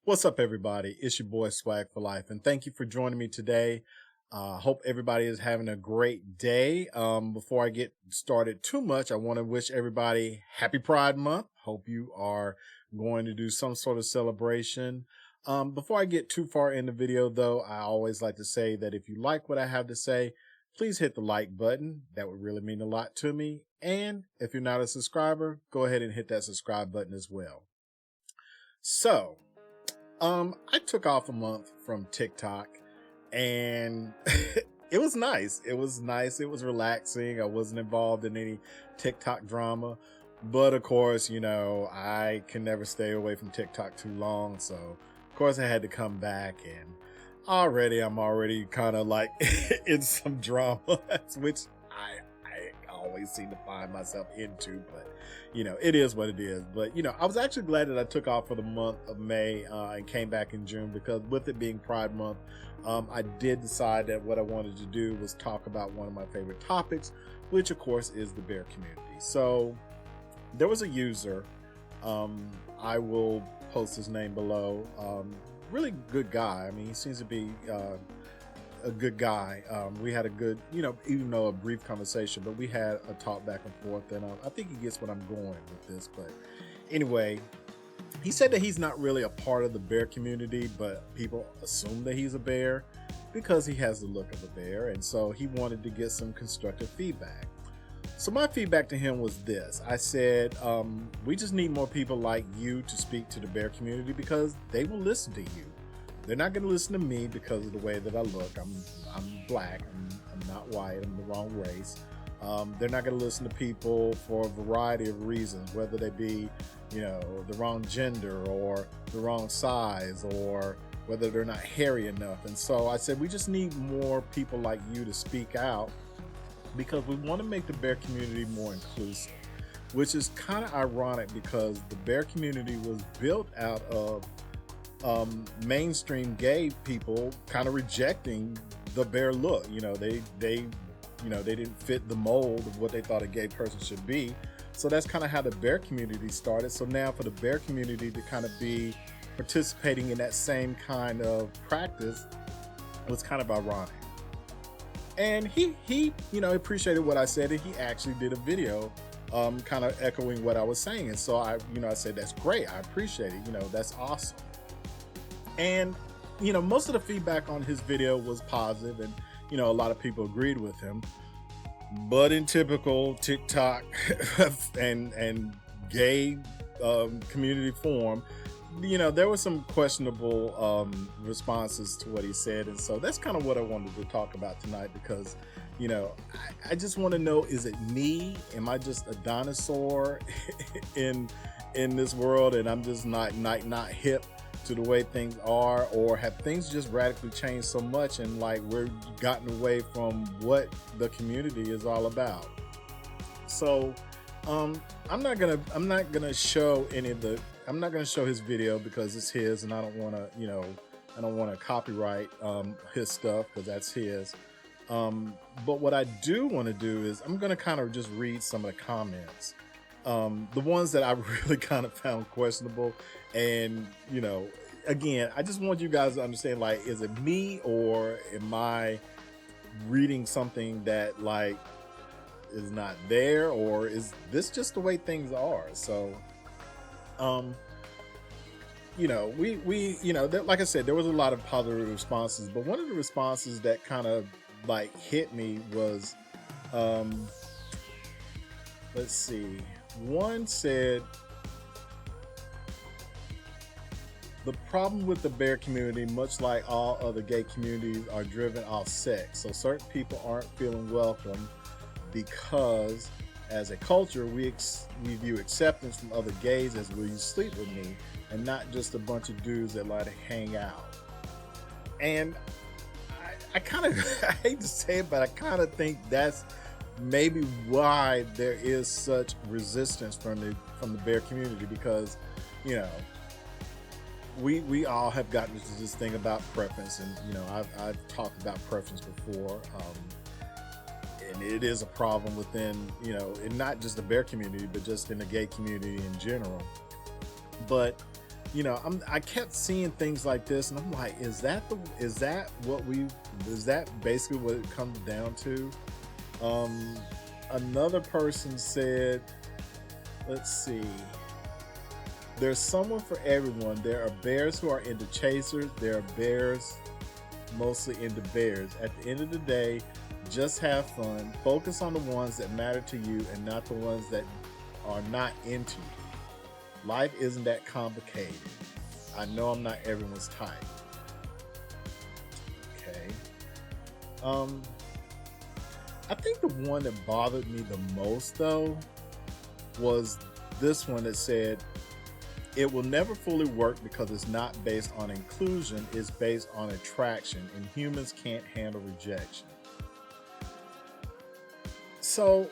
What's up, everybody? It's your boy Swag for Life, and thank you for joining me today. Hope everybody is having a great day. Before I get started too much, I want to wish everybody happy Pride Month. Hope you are going to do some sort of celebration. Before I get too far in the video, though, I always like to say that if you like what I have to say, please hit the like button. That would really mean a lot to me. And if you're not a subscriber, go ahead and hit that subscribe button as well. So, I took off a month from TikTok and it was nice. It was nice. It was relaxing. I wasn't involved in any TikTok drama. But of course, I can never stay away from TikTok too long. So, of course, I had to come back and I'm already kind of like in some drama, which I always seem to find myself into. But it is what it is. But I was actually glad that I took off for the month of May and came back in June, because with it being Pride Month, I did decide that what I wanted to do was talk about one of my favorite topics, which of course is the bear community. So there was a user, I will post his name below. Really good guy. I mean, he seems to be a good guy. We had a good, even though a brief conversation, but we had a talk back and forth, and I think he gets what I'm going with this. But anyway, he said that he's not really a part of the bear community, but people assume that he's a bear because he has the look of a bear, and so he wanted to get some constructive feedback. So my feedback to him was this. I said, we just need more people like you to speak to the bear community, because they will listen to you. They're not going to listen to me because of the way that I look. I'm black. I'm not white. I'm the wrong race. They're not going to listen to people for a variety of reasons, whether they be, the wrong gender or the wrong size, or whether they're not hairy enough. And so I said, we just need more people like you to speak out, because we want to make the bear community more inclusive, which is kind of ironic because the bear community was built out of mainstream gay people kind of rejecting the bear look. They didn't fit the mold of what they thought a gay person should be. So that's kind of how the bear community started. So now for the bear community to kind of be participating in that same kind of practice was kind of ironic. And he appreciated what I said, and he actually did a video kind of echoing what I was saying. And so I said, that's great. I appreciate it. That's awesome. And most of the feedback on his video was positive, and a lot of people agreed with him. But in typical TikTok and gay community form, there were some questionable responses to what he said. And so that's kind of what I wanted to talk about tonight, because I just want to know, is it me? Am I just a dinosaur in this world, and I'm just not hip to the way things are, or have things just radically changed so much, and like we're gotten away from what the community is all about? So I'm not gonna show his video, because it's his, and I don't want to copyright his stuff, because that's his. But what I do want to do is I'm gonna kind of just read some of the comments, the ones that I really kind of found questionable. And again, I just want you guys to understand, like, is it me, or am I reading something that like is not there, or is this just the way things are? So like I said, there was a lot of positive responses, but one of the responses that kind of like hit me was, let's see, one said, the problem with the bear community, much like all other gay communities, are driven off sex. So certain people aren't feeling welcome because, as a culture, we view acceptance from other gays as, will you sleep with me, and not just a bunch of dudes that like to hang out. And I kind of, I hate to say it, but I kind of think that's maybe why there is such resistance from the bear community, because we all have gotten into this thing about preference, and I've talked about preference before, and it is a problem within and not just the bear community, but just in the gay community in general. But I kept seeing things like this, and I'm like, is that basically what it comes down to? Um, Another person said, let's see, there's someone for everyone. There are bears who are into chasers. There are bears mostly into bears. At the end of the day, just have fun. Focus on the ones that matter to you and not the ones that are not into you. Life isn't that complicated. I know I'm not everyone's type. Okay. Um, I think the one that bothered me the most though was this one that said it will never fully work because it's not based on inclusion, it's based on attraction, and humans can't handle rejection. So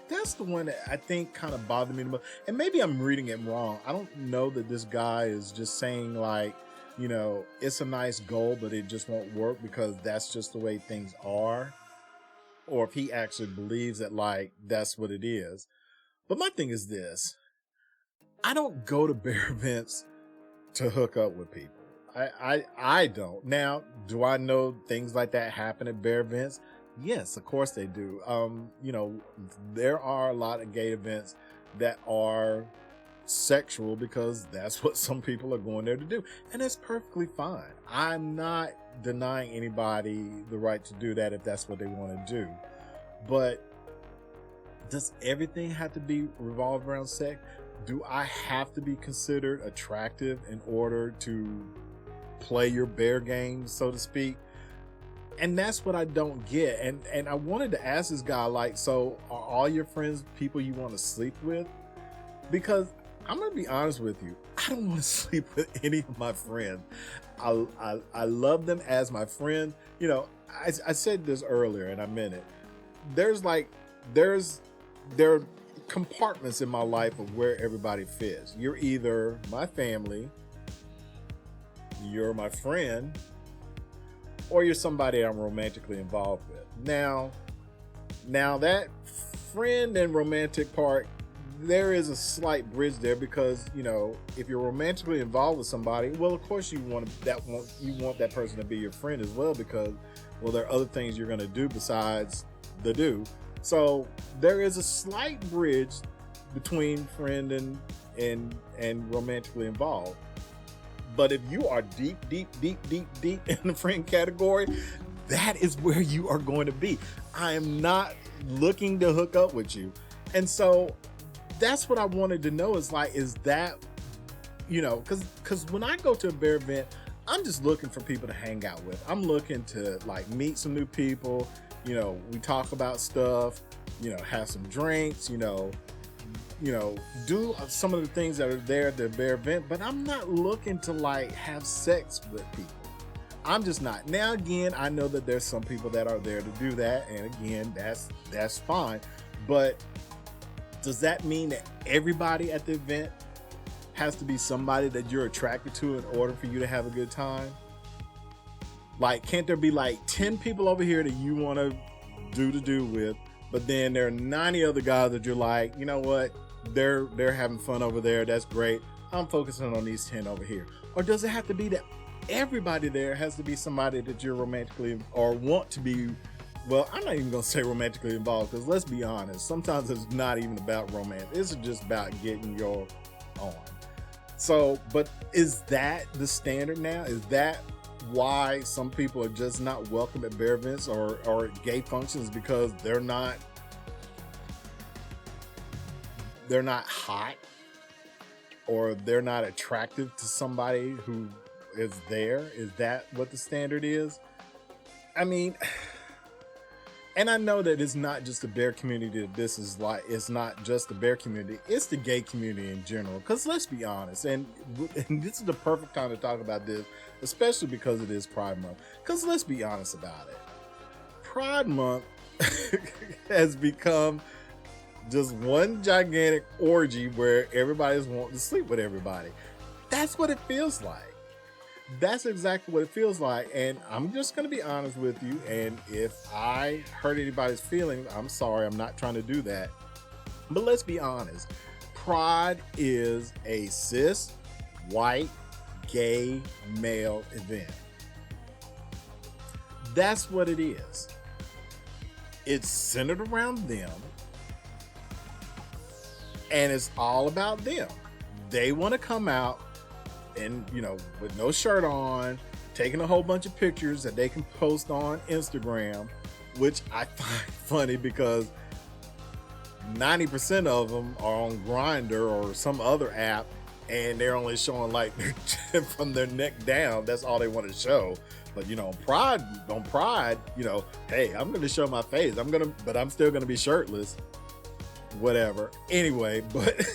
that's the one that I think kind of bothered me the most. And maybe I'm reading it wrong. I don't know that this guy is just saying like, it's a nice goal, but it just won't work because that's just the way things are. Or if he actually believes that like that's what it is. But my thing is this. I don't go to bear events to hook up with people. I don't. Now, do I know things like that happen at bear events? Yes, of course they do. There are a lot of gay events that are sexual because that's what some people are going there to do. And that's perfectly fine. I'm not denying anybody the right to do that if that's what they want to do. But does everything have to be revolved around sex? Do I have to be considered attractive in order to play your bear game, so to speak? And that's what I don't get. And I wanted to ask this guy, like, so are all your friends people you want to sleep with? Because I'm gonna be honest with you, I don't want to sleep with any of my friends. I love them as my friend. I said this earlier and I meant it. There are compartments in my life of where everybody fits. You're either my family, you're my friend, or you're somebody I'm romantically involved with. Now that friend and romantic part, there is a slight bridge there because, if you're romantically involved with somebody, well, of course you want that person to be your friend as well because, well, there are other things you're going to do besides the do. So there is a slight bridge between friend and romantically involved. But if you are deep in the friend category, that is where you are going to be. I am not looking to hook up with you. And so that's what I wanted to know is that, because when I go to a bear event, I'm just looking for people to hang out with. I'm looking to meet some new people. We talk about stuff, have some drinks, do some of the things that are there at the bear event, but I'm not looking to have sex with people. I'm just not. Now, again, I know that there's some people that are there to do that. And again, that's fine. But does that mean that everybody at the event has to be somebody that you're attracted to in order for you to have a good time? Can't there be 10 people over here that you want to do with, but then there are 90 other guys that you're like, you know what? They're having fun over there. That's great. I'm focusing on these 10 over here. Or does it have to be that everybody there has to be somebody that you're romantically or want to be? Well, I'm not even going to say romantically involved because let's be honest. Sometimes it's not even about romance. It's just about getting your on. So, but is that the standard now? Is that why some people are just not welcome at bear events or gay functions because they're not hot or they're not attractive to somebody who is there? Is that what the standard is? I mean, and I know that it's not just the bear community that this is it's not just the bear community, it's the gay community in general. Because let's be honest, and this is the perfect time to talk about this, especially because it is Pride Month. Because let's be honest about it. Pride Month has become just one gigantic orgy where everybody's wanting to sleep with everybody. That's what it feels like. That's exactly what it feels like. And I'm just going to be honest with you. And if I hurt anybody's feelings, I'm sorry. I'm not trying to do that. But let's be honest. Pride is a cis, white gay male event. That's what it is. It's centered around them, and it's all about them. They want to come out and, with no shirt on, taking a whole bunch of pictures that they can post on Instagram, which I find funny because 90% of them are on Grindr or some other app, and they're only showing like from their neck down. That's all they want to show. But on Pride, hey, I'm going to show my face. But I'm still going to be shirtless. Whatever. Anyway, but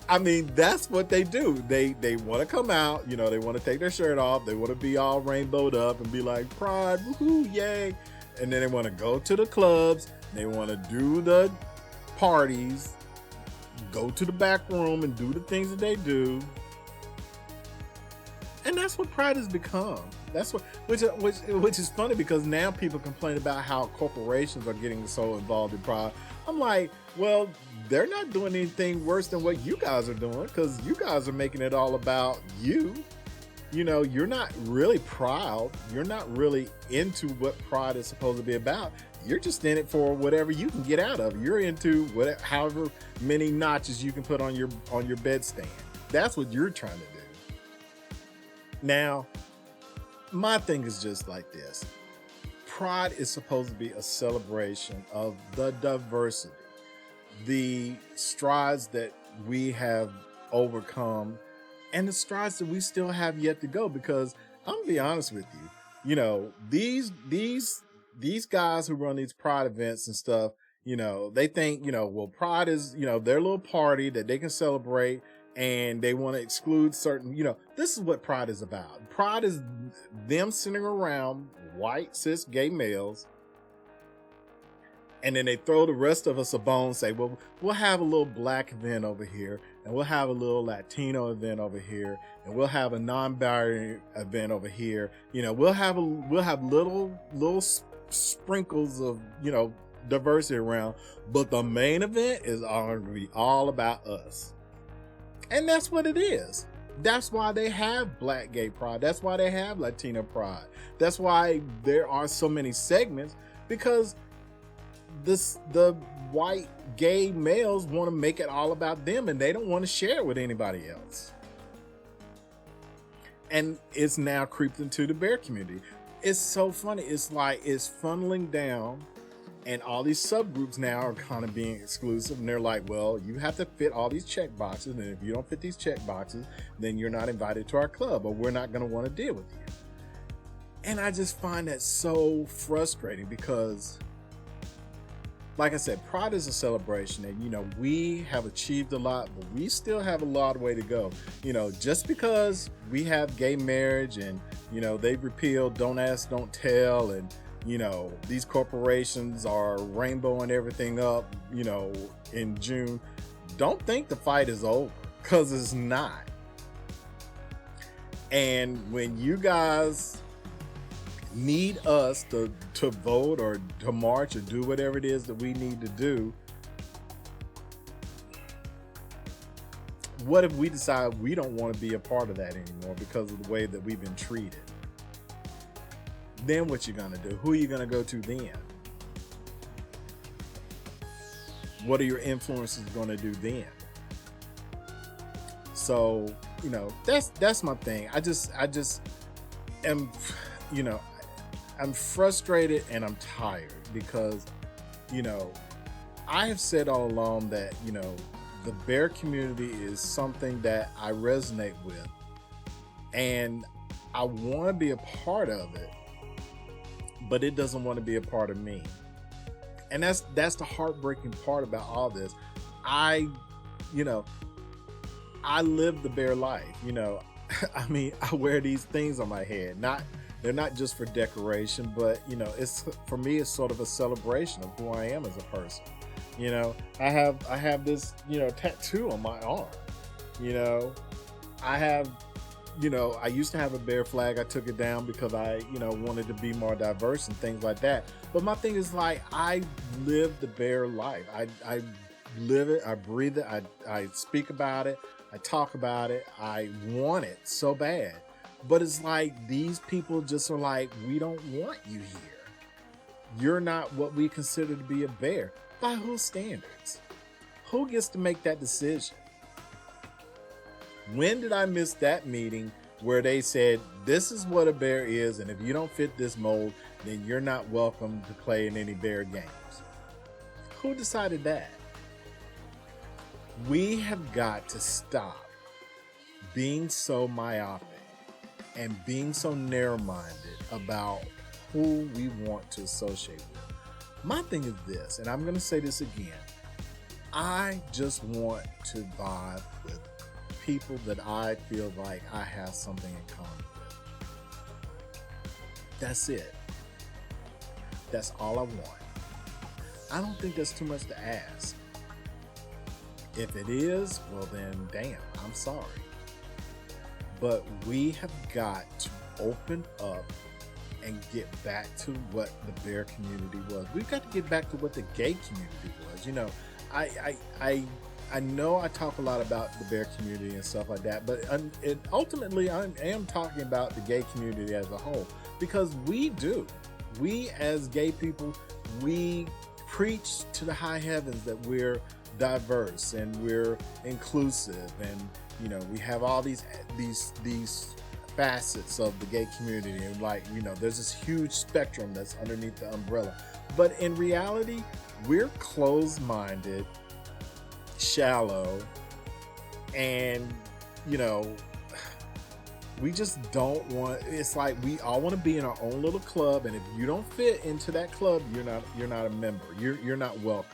I mean, that's what they do. They want to come out, they want to take their shirt off. They want to be all rainbowed up and be like, Pride, woohoo, yay. And then they want to go to the clubs. They want to do the parties, go to the back room and do the things that they do. And that's what Pride has become. That's which is funny because now people complain about how corporations are getting so involved in Pride. I'm like, well, they're not doing anything worse than what you guys are doing, because you guys are making it all about you. You're not really proud. You're not really into what Pride is supposed to be about. You're just in it for whatever you can get out of it. You're into whatever, however many notches you can put on your bedstand. That's what you're trying to do. Now, my thing is just like this. Pride is supposed to be a celebration of the diversity, the strides that we have overcome, and the strides that we still have yet to go. Because I'm gonna be honest with you, these guys who run these Pride events and stuff, they think, well, Pride is, their little party that they can celebrate, and they want to exclude certain, this is what Pride is about. Pride is them sitting around white, cis, gay males, and then they throw the rest of us a bone, say, well, we'll have a little black event over here, and we'll have a little Latino event over here, and we'll have a non-binary event over here. We'll have little sprinkles of, diversity around, but the main event is going to be all about us. And that's what it is. That's why they have Black Gay Pride. That's why they have Latino Pride. That's why there are so many segments, because the white gay males want to make it all about them, and they don't want to share it with anybody else. And it's now creeped into the bear community. It's so funny. It's like it's funneling down, and all these subgroups now are kind of being exclusive. And they're like, well, you have to fit all these check boxes. And if you don't fit these check boxes, then you're not invited to our club, or we're not going to want to deal with you. And I just find that so frustrating because, like I said, Pride is a celebration, and, we have achieved a lot, but we still have a lot of way to go. Just because we have gay marriage and, they've repealed Don't Ask, Don't Tell, and, these corporations are rainbowing everything up, in June, don't think the fight is over, because it's not. And when you guys need us to vote or to march or do whatever it is that we need to do, what if we decide we don't want to be a part of that anymore because of the way that we've been treated? Then what you gonna do? Who are you gonna go to then? What are your influences gonna do then? So, that's my thing. I just am, I'm frustrated and I'm tired because, I have said all along that, the bear community is something that I resonate with, and I want to be a part of it, but it doesn't want to be a part of me. And that's the heartbreaking part about all this. I live the bear life. I mean, I wear these things on my head. They're not just for decoration, but it's, for me, it's sort of a celebration of who I am as a person. I have this, tattoo on my arm. I have, I used to have a bear flag. I took it down because I, wanted to be more diverse and things like that. But my thing is, like, I live the bear life. I live it. I breathe it. I speak about it. I talk about it. I want it so bad. But it's like these people just are like, we don't want you here. You're not what we consider to be a bear. By whose standards? Who gets to make that decision? When did I miss that meeting where they said, this is what a bear is, and if you don't fit this mold, then you're not welcome to play in any bear games? Who decided that? We have got to stop being so myopic and being so narrow-minded about who we want to associate with. My thing is this, and I'm going to say this again. I just want to vibe with people that I feel like I have something in common with. That's it. That's all I want. I don't think that's too much to ask. If it is, well then, damn, I'm sorry. But we have got to open up and get back to what the bear community was. We've got to get back to what the gay community was. You know, I know I talk a lot about the bear community and stuff like that, but ultimately I am talking about the gay community as a whole, because we as gay people, we preach to the high heavens that we're diverse and we're inclusive, and you know, we have all these facets of the gay community, and like, you know, there's this huge spectrum that's underneath the umbrella. But in reality, we're closed-minded, shallow, and you know, we just don't want, it's like we all want to be in our own little club, and if you don't fit into that club, you're not a member. You're not welcome.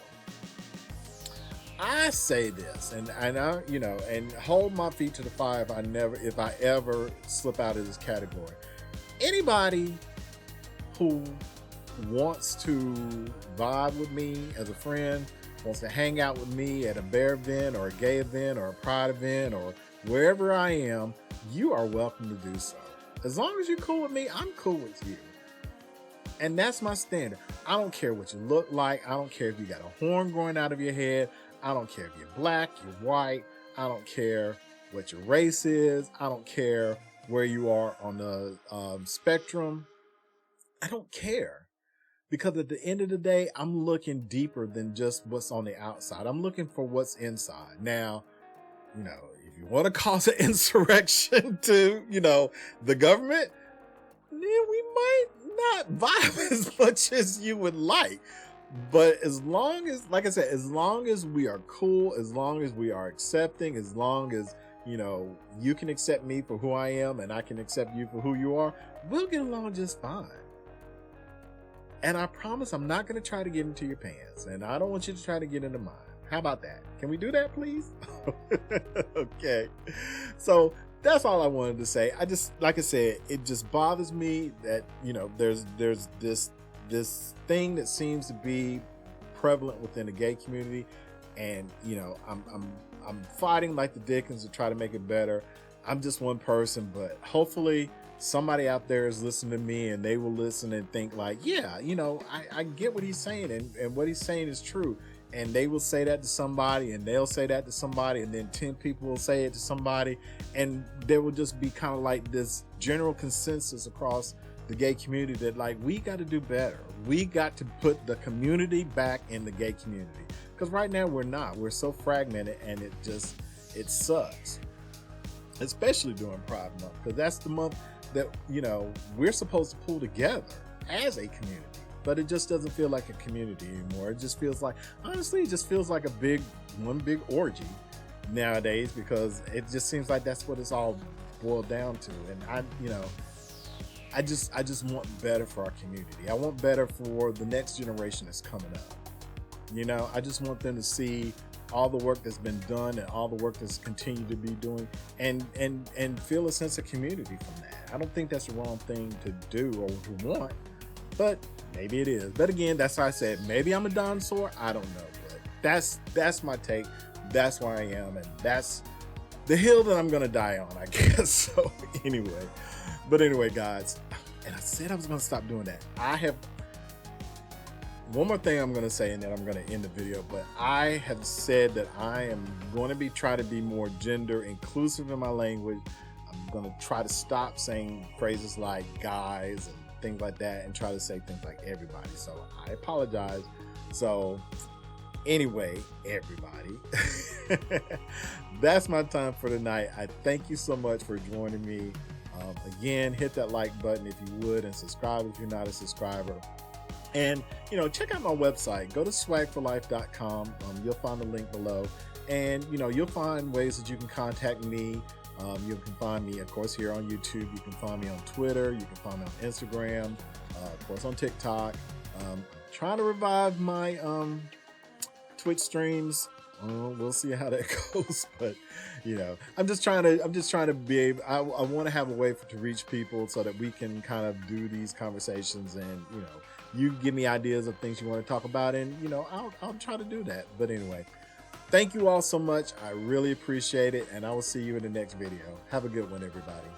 I say this, and I, you know, and hold my feet to the fire if I ever slip out of this category. Anybody who wants to vibe with me as a friend, wants to hang out with me at a bear event or a gay event or a pride event or wherever I am, you are welcome to do so. As long as you're cool with me, I'm cool with you. And that's my standard. I don't care what you look like. I don't care if you got a horn growing out of your head. I don't care if you're black, you're white. I don't care what your race is. I don't care where you are on the spectrum. I don't care. Because at the end of the day, I'm looking deeper than just what's on the outside. I'm looking for what's inside. Now, you know, if you want to cause an insurrection to, you know, the government, then we might not vibe as much as you would like. But as long as, like I said, as long as we are cool, as long as we are accepting, as long as, you know, you can accept me for who I am and I can accept you for who you are, we'll get along just fine. And I promise I'm not going to try to get into your pants, and I don't want you to try to get into mine. How about that? Can we do that, please? Okay. So that's all I wanted to say. I just, like I said, it just bothers me that, you know, there's this thing that seems to be prevalent within the gay community, and you know, I'm fighting like the Dickens to try to make it better. I'm just one person, but hopefully somebody out there is listening to me and they will listen and think like, yeah, you know, I get what he's saying, and what he's saying is true. And they will say that to somebody, and they'll say that to somebody, and then 10 people will say it to somebody, and there will just be kind of like this general consensus across the gay community that like, we got to do better. We got to put the community back in the gay community, because right now we're so fragmented, and it sucks, especially during Pride Month, because that's the month that, you know, we're supposed to pull together as a community, but it just doesn't feel like a community anymore. It just feels like, honestly, it just feels like one big orgy nowadays, because it just seems like that's what it's all boiled down to. And I just want better for our community. I want better for the next generation that's coming up. You know, I just want them to see all the work that's been done and all the work that's continued to be doing, and feel a sense of community from that. I don't think that's the wrong thing to do or to want, but maybe it is. But again, that's why I said maybe I'm a dinosaur. I don't know, but that's my take. That's where I am, and that's the hill that I'm gonna die on, I guess. So anyway, guys, and I said I was gonna stop doing that. one more thing I'm going to say, and then I'm going to end the video, but I have said that I am going to try to be more gender inclusive in my language. I'm going to try to stop saying phrases like guys and things like that and try to say things like everybody. So I apologize. So anyway, everybody, that's my time for tonight. I thank you so much for joining me. Again, hit that like button if you would, and subscribe if you're not a subscriber. And, you know, check out my website. Go to swagforlife.com. You'll find the link below. And, you know, you'll find ways that you can contact me. You can find me, of course, here on YouTube. You can find me on Twitter. You can find me on Instagram. Of course, on TikTok. Trying to revive my Twitch streams. We'll see how that goes, but you know, I'm just trying to be able, I want to have a way to reach people so that we can kind of do these conversations, and you know, you give me ideas of things you want to talk about, and you know, I'll try to do that. But anyway, thank you all so much. I really appreciate it, and I will see you in the next video. Have a good one, everybody.